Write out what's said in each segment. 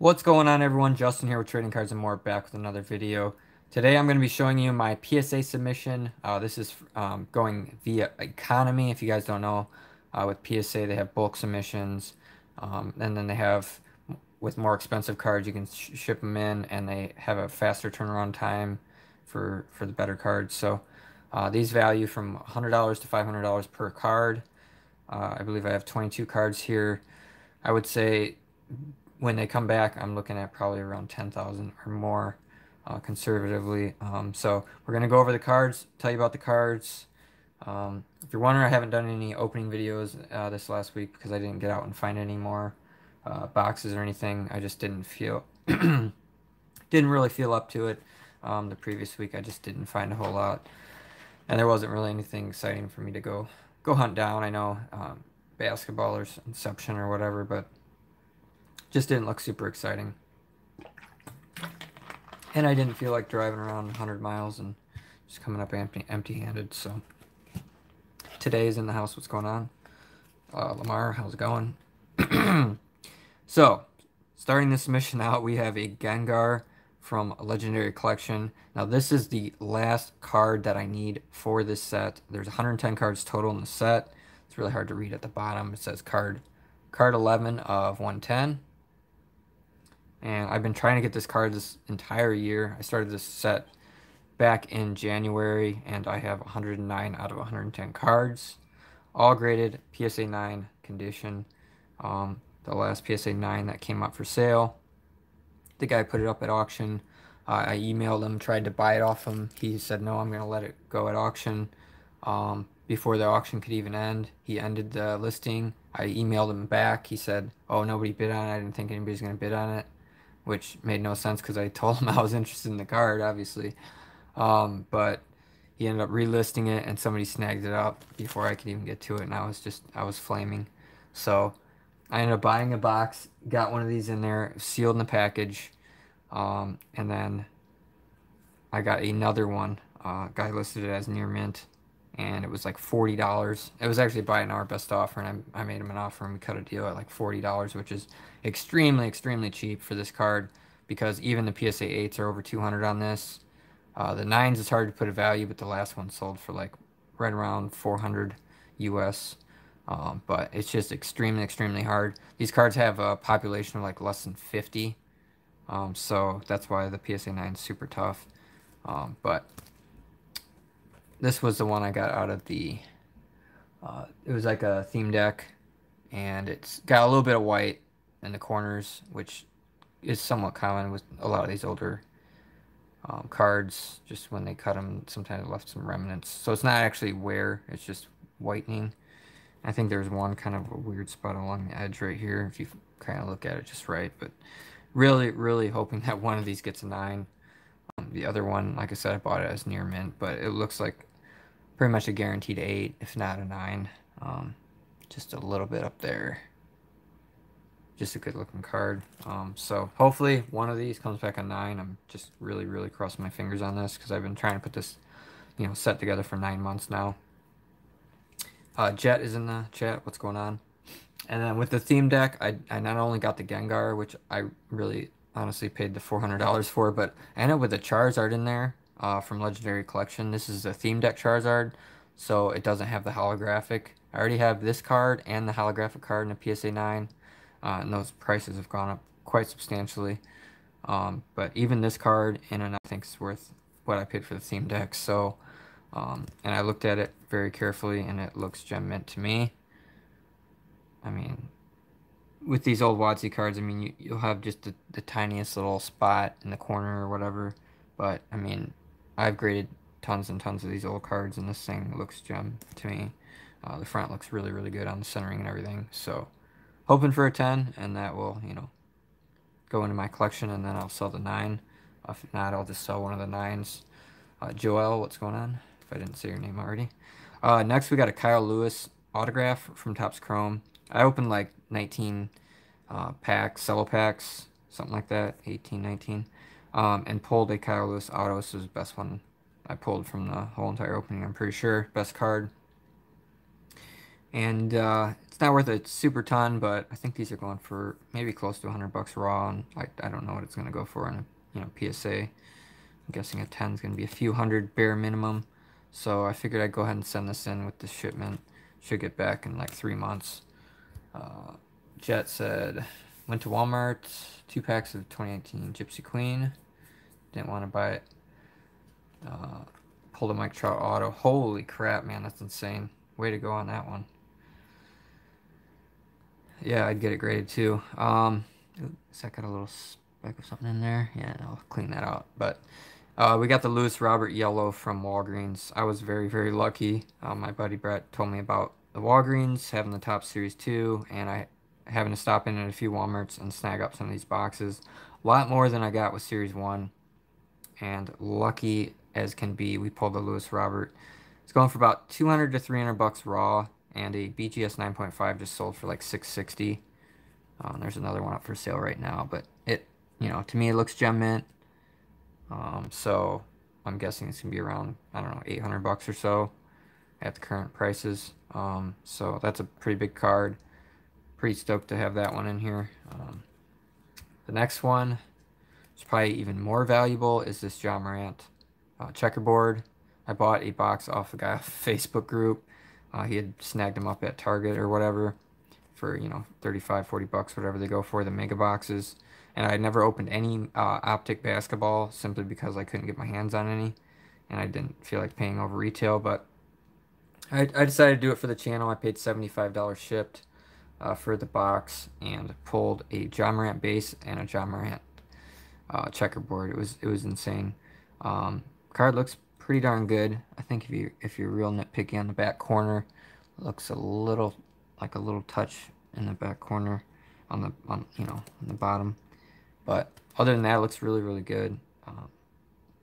What's going on, everyone? Justin here with Trading Cards and More, back with another video. Today I'm going to be showing you my PSA submission. This is going via economy. If you guys don't know, with PSA they have bulk submissions, and then they have, with more expensive cards, you can ship them in, and they have a faster turnaround time for the better cards. So these value from $100 to $500 per card. I believe I have 22 cards here. I would say when they come back, I'm looking at probably around 10,000 or more, conservatively. So we're going to go over the cards, tell you about the cards. If you're wondering, I haven't done any opening videos this last week because I didn't get out and find any more boxes or anything. I just didn't feel, didn't really feel up to it. The previous week I just didn't find a whole lot, and there wasn't really anything exciting for me to go hunt down. I know basketball or Inception or whatever, but just didn't look super exciting. And I didn't feel like driving around 100 miles and just coming up empty-handed. So today's in the house. What's going on? Lamar, how's it going? So, starting this mission out, we have a Gengar from a Legendary Collection. Now, this is the last card that I need for this set. There's 110 cards total in the set. It's really hard to read at the bottom. It says card 11 of 110. And I've been trying to get this card this entire year. I started this set back in January, and I have 109 out of 110 cards, all graded PSA 9 condition. The last PSA 9 that came up for sale, the guy put it up at auction. I emailed him, tried to buy it off him. He said, no, I'm going to let it go at auction. Before the auction could even end, he ended the listing. I emailed him back. He said, oh, nobody bid on it. I didn't think anybody's going to bid on it, which made no sense because I told him I was interested in the card, obviously. But he ended up relisting it, and somebody snagged it up before I could even get to it, and I was flaming. So I ended up buying a box, got one of these in there, sealed in the package, and then I got another one. Guy listed it as near mint, and it was like $40. It was actually by our best offer, and I made him an offer, and we cut a deal at like $40, which is extremely, extremely cheap for this card, because even the PSA 8s are over 200 on this. The 9s is hard to put a value, but the last one sold for like right around 400 US. But it's just extremely, extremely hard. These cards have a population of like less than 50. So that's why the PSA 9 is super tough. But this was the one I got out of the, it was like a theme deck, and it's got a little bit of white in the corners, which is somewhat common with a lot of these older cards. Just when they cut them, sometimes it left some remnants. So it's not actually wear, it's just whitening. I think there's one kind of a weird spot along the edge right here, if you kind of look at it just right. But really, really hoping that one of these gets a 9. The other one, like I said, I bought it as near mint, but it looks like pretty much a guaranteed 8, if not a 9. Just a little bit up there. Just a good looking card. So hopefully one of these comes back a 9. I'm just really, really crossing my fingers on this, because I've been trying to put this, set together for 9 months now. Jet is in the chat. What's going on? And then with the theme deck, I not only got the Gengar, which I really honestly paid the $400 for, but I ended up with a Charizard in there from Legendary Collection. This is a theme deck Charizard, so it doesn't have the holographic. I already have this card and the holographic card in a PSA 9, and those prices have gone up quite substantially. But even this card in and I think is worth what I paid for the theme deck. So, and I looked at it very carefully, and it looks gem mint to me. I mean, with these old WotC cards, I mean, you'll have just the tiniest little spot in the corner or whatever. But, I mean, I've graded tons and tons of these old cards, and this thing looks gem to me. The front looks really, really good on the centering and everything. So, hoping for a 10, and that will, go into my collection, and then I'll sell the 9. If not, I'll just sell one of the 9s. Joel, what's going on? If I didn't say your name already. Next, we got a Kyle Lewis autograph from Topps Chrome. I opened like 19 packs, cello packs, something like that, 18, 19, and pulled a Kyle Lewis auto. This was the best one I pulled from the whole entire opening, I'm pretty sure. Best card. And it's not worth a super ton, but I think these are going for maybe close to 100 bucks raw, and I don't know what it's going to go for in a PSA. I'm guessing a 10 is going to be a few hundred bare minimum. So I figured I'd go ahead and send this in with the shipment. Should get back in like 3 months. Uh, Jet said, went to Walmart, 2 packs of 2018 Gypsy Queen. Didn't want to buy it. Pulled a Mike Trout auto. Holy crap, man, that's insane. Way to go on that one. Yeah, I'd get it graded too. Is that got a little speck of something in there? Yeah, I'll clean that out. But we got the Lewis Robert yellow from Walgreens. I was very, very lucky. My buddy Brett told me about the Walgreens having the top series too, and I having to stop in at a few Walmarts and snag up some of these boxes. A lot more than I got with Series 1, and lucky as can be, we pulled the Lewis Robert. It's going for about 200 to 300 bucks raw, and a BGS 9.5 just sold for like 660. There's another one up for sale right now, but to me it looks gem mint. So I'm guessing it's gonna be around, I don't know, 800 bucks or so at the current prices. So that's a pretty big card. Pretty stoked to have that one in here. The next one is probably even more valuable is this John Morant checkerboard. I bought a box off a guy off a Facebook group. He had snagged them up at Target or whatever for 35 40 bucks, whatever they go for, the mega boxes. And I had never opened any optic basketball simply because I couldn't get my hands on any, and I didn't feel like paying over retail. But I decided to do it for the channel. I paid $75 shipped for the box, and pulled a John Morant base and a John Morant checkerboard. It was insane. Card looks pretty darn good. I think if you're real nitpicky on the back corner, it looks a little like a little touch in the back corner on the bottom. But other than that, it looks really, really good.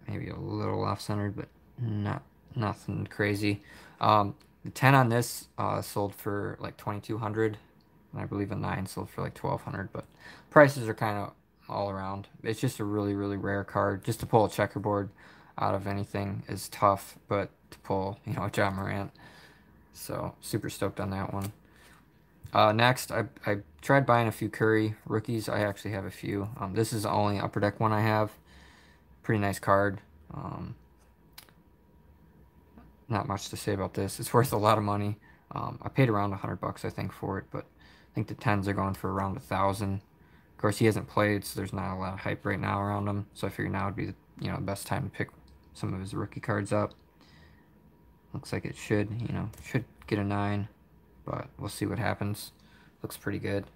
Maybe a little off-centered, but nothing crazy. The 10 on this sold for like 2,200, and I believe a 9 sold for like 1,200. But prices are kind of all around. It's just a really, really rare card. Just to pull a checkerboard out of anything is tough, but to pull, a John Morant. So super stoked on that one. Next, I tried buying a few Curry rookies. I actually have a few. This is the only Upper Deck one I have. Pretty nice card. Not much to say about this. It's worth a lot of money. I paid around 100 bucks, I think, for it, but I think the 10s are going for around 1,000. Of course, he hasn't played, so there's not a lot of hype right now around him. So I figured now would be the best time to pick some of his rookie cards up. Looks like it should get a 9. But we'll see what happens. Looks pretty good.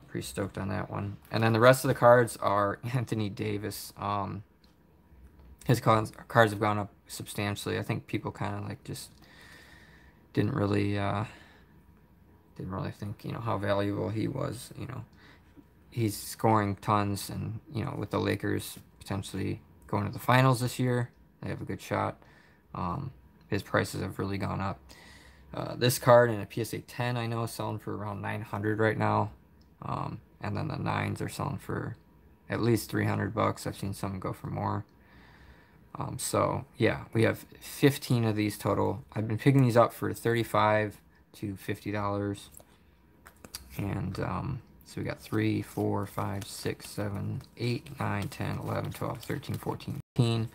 Pretty stoked on that one. And then the rest of the cards are Anthony Davis. His cards have gone up substantially. I think people kind of like just didn't really think how valuable he was. He's scoring tons, and with the Lakers potentially going to the finals this year, they have a good shot. His prices have really gone up. This card in a PSA 10 I know is selling for around 900 right now. And then the 9s are selling for at least 300 bucks. I've seen some go for more. So yeah, we have 15 of these total. I've been picking these up for $35 to $50. And so we got 3, 4, 5, 6, 7, 8, 9, 10, 11, 12, 13, 14, 15.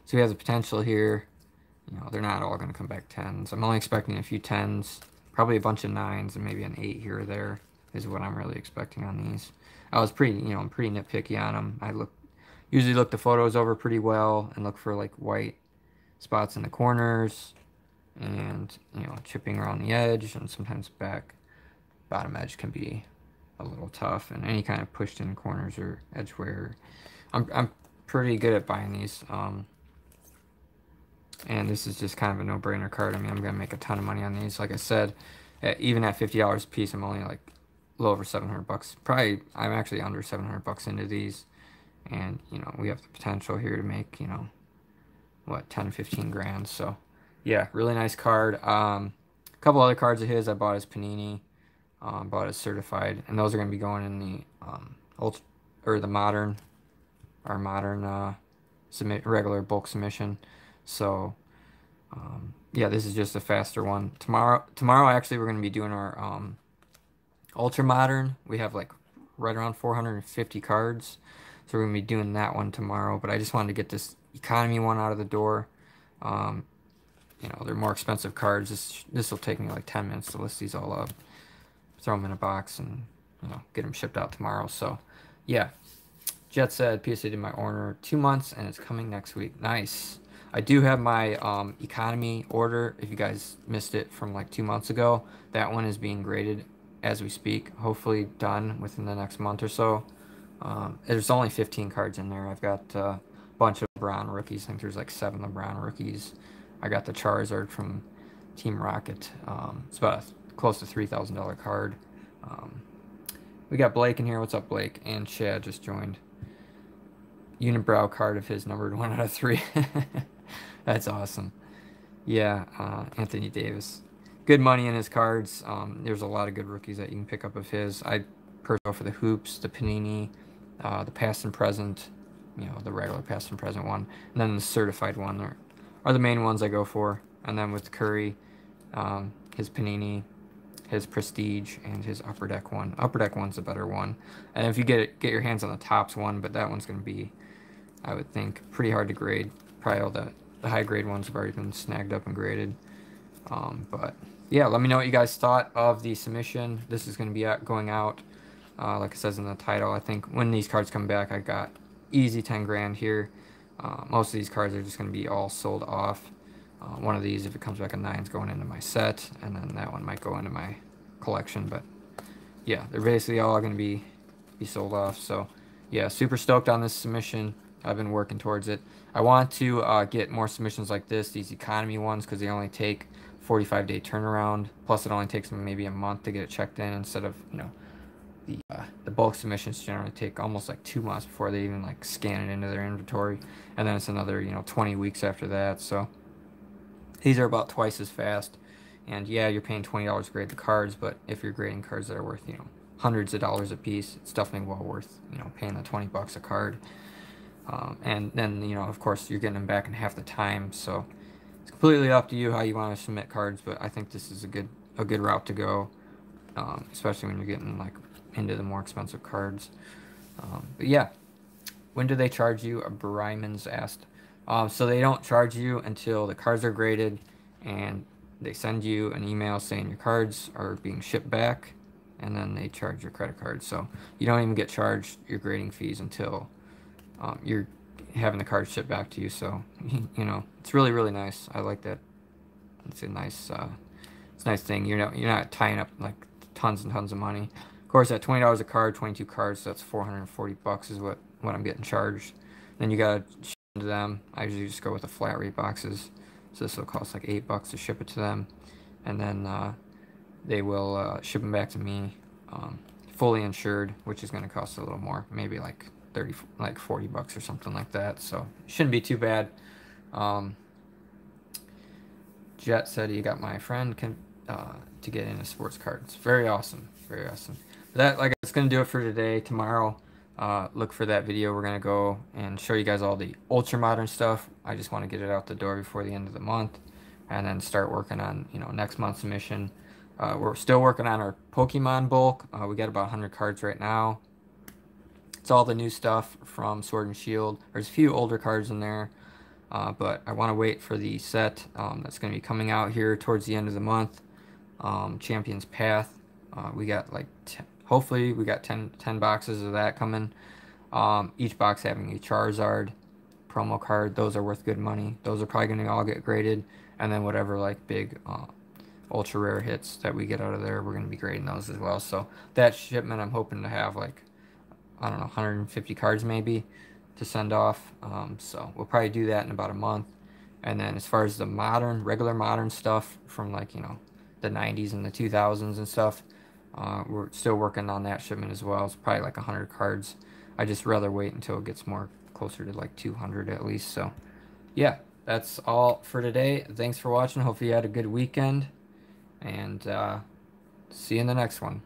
So we have the potential here. They're not all going to come back 10s. I'm only expecting a few 10s, probably a bunch of 9s, and maybe an 8 here or there is what I'm really expecting on these. I was I'm pretty nitpicky on them. I usually look the photos over pretty well and look for like white spots in the corners and, chipping around the edge, and sometimes bottom edge can be a little tough, and any kind of pushed in corners or edge wear. I'm pretty good at buying these. And this is just kind of a no-brainer card. I mean, I'm going to make a ton of money on these. Like I said, even at $50 a piece, I'm only like a little over 700 bucks. Probably, I'm actually under 700 bucks into these. And, we have the potential here to make, 10, 15 grand. So, yeah, really nice card. A couple other cards of his I bought as Panini, bought as certified. And those are going to be going in the modern regular bulk submission. So Yeah, this is just a faster one. Tomorrow actually we're gonna be doing our ultra modern. We have like right around 450 cards, so we're gonna be doing that one tomorrow. But I just wanted to get this economy one out of the door. Um, they're more expensive cards. This will take me like 10 minutes to list these all up, throw them in a box, and get them shipped out tomorrow. So, yeah. Jet said PSA did my order 2 months and it's coming next week. Nice. I do have my economy order. If you guys missed it from like 2 months ago, that one is being graded as we speak. Hopefully done within the next month or so. There's only 15 cards in there. I've got a bunch of LeBron rookies. I think there's like 7 LeBron rookies. I got the Charizard from Team Rocket. It's about close to $3,000 card. We got Blake in here. What's up, Blake? And Chad just joined. Unibrow card of his numbered 1 out of 3. That's awesome. Yeah, Anthony Davis. Good money in his cards. There's a lot of good rookies that you can pick up of his. I personally go for the Hoops, the Panini, the past and present, the regular past and present one, and then the certified one are the main ones I go for. And then with Curry, his Panini, his Prestige, and his Upper Deck one. Upper Deck one's a better one. And if you get your hands on the Topps one, but that one's going to be, I would think, pretty hard to grade. Probably all the high grade ones have already been snagged up and graded. But yeah, let me know what you guys thought of the submission. This is going to be going out, like it says in the title. I think when these cards come back, I got easy 10 grand here. Most of these cards are just going to be all sold off. One of these, if it comes back a 9, is going into my set, and then that one might go into my collection. But yeah, they're basically all going to be sold off. So yeah, super stoked on this submission. I've been working towards it. I want to get more submissions like this, these economy ones, because they only take 45-day turnaround. Plus, it only takes them maybe a month to get it checked in, instead of the bulk submissions generally take almost like 2 months before they even like scan it into their inventory, and then it's another 20 weeks after that. So these are about twice as fast. And yeah, you're paying $20 to grade the cards, but if you're grading cards that are worth hundreds of dollars a piece, it's definitely well worth paying the 20 bucks a card. And then of course, you're getting them back in half the time. So it's completely up to you how you want to submit cards, but I think this is a good route to go, especially when you're getting like into the more expensive cards. But yeah, when do they charge you? Bryman's asked. So they don't charge you until the cards are graded, and they send you an email saying your cards are being shipped back, and then they charge your credit card. So you don't even get charged your grading fees until you're having the cards shipped back to you. So it's really, really nice. I like that. It's a nice thing. You're not tying up like tons and tons of money. Of course, at $20 a card, 22 cards, so that's 440 bucks is what I'm getting charged. Then you gotta ship them to them. I usually just go with the flat rate boxes, so this will cost like $8 to ship it to them, and then they will ship them back to me, fully insured, which is gonna cost a little more, maybe like 40 bucks or something like that. So it shouldn't be too bad. Jet said he got my friend to get into sports cards. Very awesome, very awesome. That's gonna do it for today. Tomorrow, look for that video. We're gonna go and show you guys all the ultra modern stuff. I just want to get it out the door before the end of the month, and then start working on next month's submission. We're still working on our Pokemon bulk. We got about 100 cards right now. It's all the new stuff from Sword and Shield. There's a few older cards in there, but I want to wait for the set that's going to be coming out here towards the end of the month. Champion's Path. We got like hopefully we got 10 boxes of that coming. Each box having a Charizard promo card. Those are worth good money. Those are probably going to all get graded, and then whatever like big ultra rare hits that we get out of there, we're going to be grading those as well. So that shipment, I'm hoping to have like, I don't know, 150 cards maybe to send off. So we'll probably do that in about a month. And then as far as the regular modern stuff from like the 90s and the 2000s and stuff, we're still working on that shipment as well. It's probably like 100 cards. I just rather wait until it gets more closer to like 200 at least. So yeah, that's all for today. Thanks for watching. Hopefully you had a good weekend, and see you in the next one.